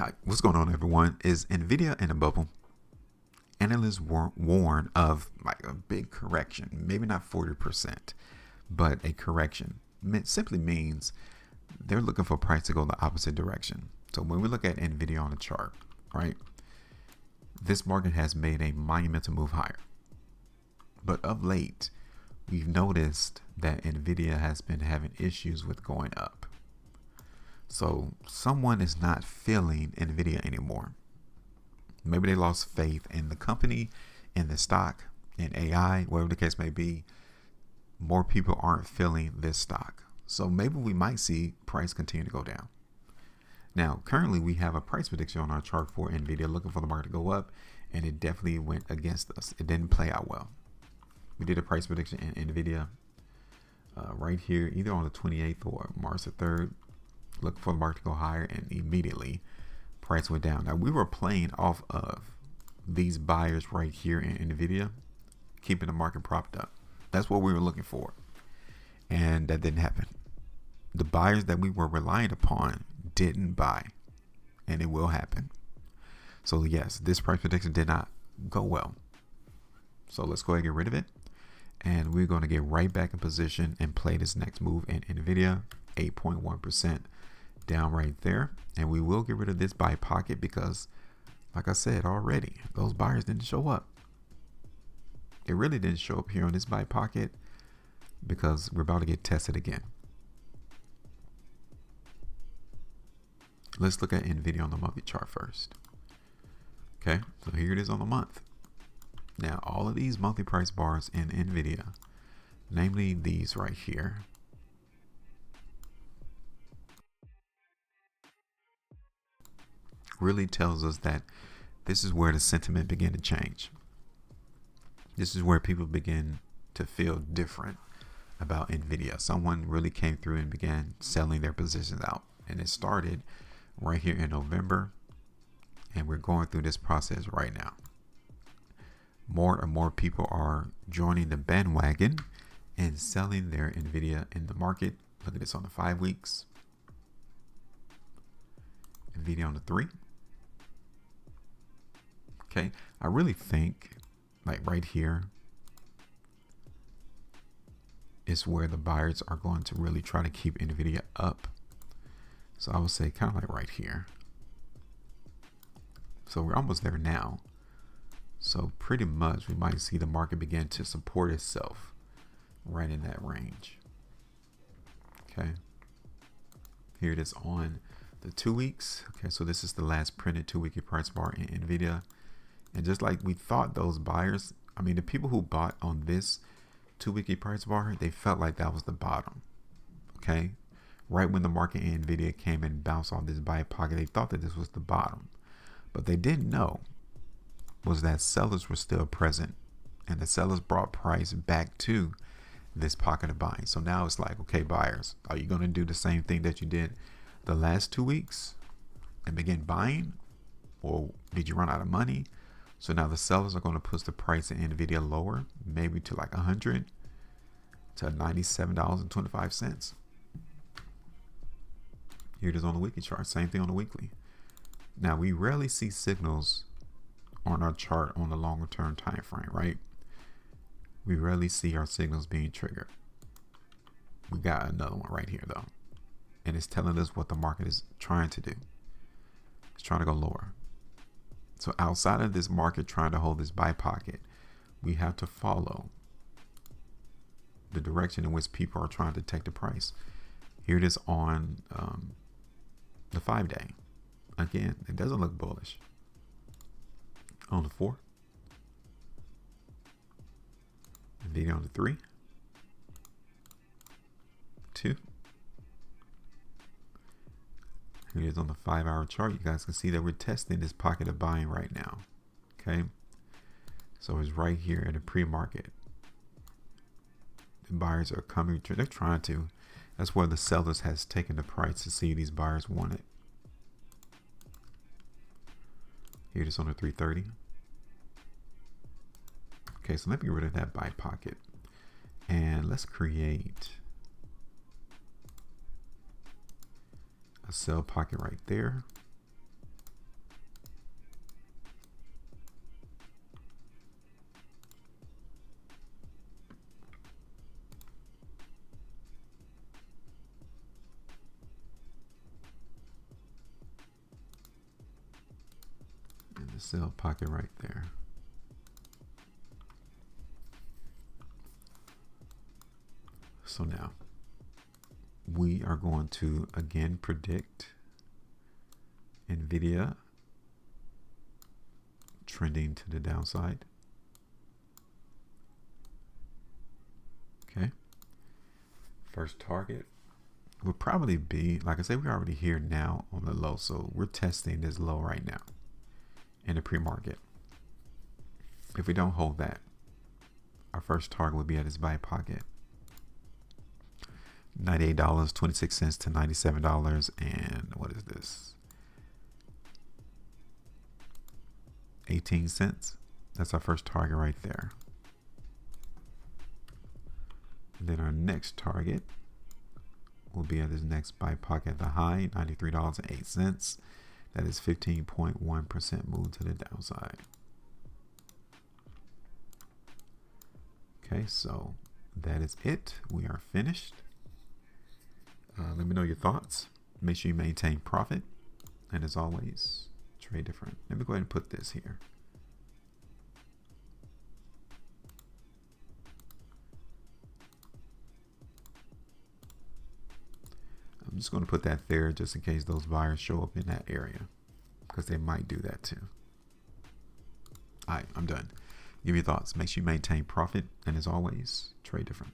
Hi, what's going on, everyone? Is Nvidia in a bubble? Analysts warn of like a big correction, maybe not 40%, but a correction. It simply means they're looking for price to go the opposite direction. So when we look at Nvidia on the chart, right, this market has made a monumental move higher. But of late, we've noticed that Nvidia has been having issues with going up. So someone is not feeling Nvidia anymore. Maybe they lost faith in the company, in the stock, in AI, whatever the case may be. More people aren't feeling this stock. So maybe we might see price continue to go down. Now, currently we have a price prediction on our chart for Nvidia looking for the market to go up, and it definitely went against us. It didn't play out well. We did a price prediction in Nvidia right here, either on the 28th or March the 3rd. Looking for the market to go higher, and immediately price went down. Now we were playing off of these buyers right here in Nvidia, keeping the market propped up. That's what we were looking for, and that didn't happen. The buyers that we were relying upon didn't buy, and it will happen. So yes, this price prediction did not go well. So let's go ahead and get rid of it, and we're going to get right back in position and play this next move in Nvidia. 8.1% down right there, and we will get rid of this buy pocket because, like I said already, those buyers didn't show up. It really didn't show up here on this buy pocket because we're about to get tested again. Let's look at Nvidia on the monthly chart first. Okay, so here it is on the month. Now all of these monthly price bars in Nvidia, namely these right here, really tells us that this is where the sentiment began to change. This is where people begin to feel different about Nvidia. Someone really came through and began selling their positions out, and it started right here in November, and we're going through this process right now. More and more people are joining the bandwagon and selling their Nvidia in the market. Look at this on the 5 weeks, Nvidia on the 3. Okay, I really think like right here is where the buyers are going to really try to keep Nvidia up. So I would say kind of like right here. So we're almost there now. So pretty much we might see the market begin to support itself right in that range. Okay, here it is on the 2 weeks. Okay, so this is the last printed 2-weekly price bar in Nvidia. And just like we thought, those buyers, I mean, the people who bought on this 2-weekly price bar, they felt like that was the bottom. Okay, right when the market in Nvidia came and bounced off this buy pocket, they thought that this was the bottom. But they didn't know was that sellers were still present, and the sellers brought price back to this pocket of buying. So now it's like, okay, buyers, are you going to do the same thing that you did the last 2 weeks and begin buying, or did you run out of money? So now the sellers are going to push the price in Nvidia lower, maybe to like $100 to $97.25. Here it is on the weekly chart. Same thing on the weekly. Now we rarely see signals on our chart on the longer term time frame, right? We rarely see our signals being triggered. We got another one right here though, and it's telling us what the market is trying to do. It's trying to go lower. So outside of this market trying to hold this buy pocket, we have to follow the direction in which people are trying to take the price. Here it is on the 5-day. Again, it doesn't look bullish. On the 4, Nvidia on the 3, 2. Here it is on the 5-hour chart. You guys can see that we're testing this pocket of buying right now. Okay, so it's right here in the pre-market. The buyers are coming. They're trying to. That's where the sellers has taken the price to see these buyers want it. Here it is on the 330. Okay, so let me get rid of that buy pocket, and let's create a sell pocket right there. sell pocket right there. So now we are going to again predict Nvidia trending to the downside. Okay. First target would probably be, like I said, we're already here now on the low. So we're testing this low right now in the pre-market. If we don't hold that, our first target would be at this buy pocket. $98.26 to $97 and what is this? 18 cents. That's our first target right there. And then our next target will be at this next buy pocket at the high, $93.08. That is 15.1% move to the downside. Okay, so that is it. We are finished. Let me know your thoughts. Make sure you maintain profit. And as always, trade different. Let me go ahead and put this here. I'm just going to put that there just in case those buyers show up in that area, because they might do that too. All right, I'm done. Give me your thoughts. Make sure you maintain profit. And as always, trade different.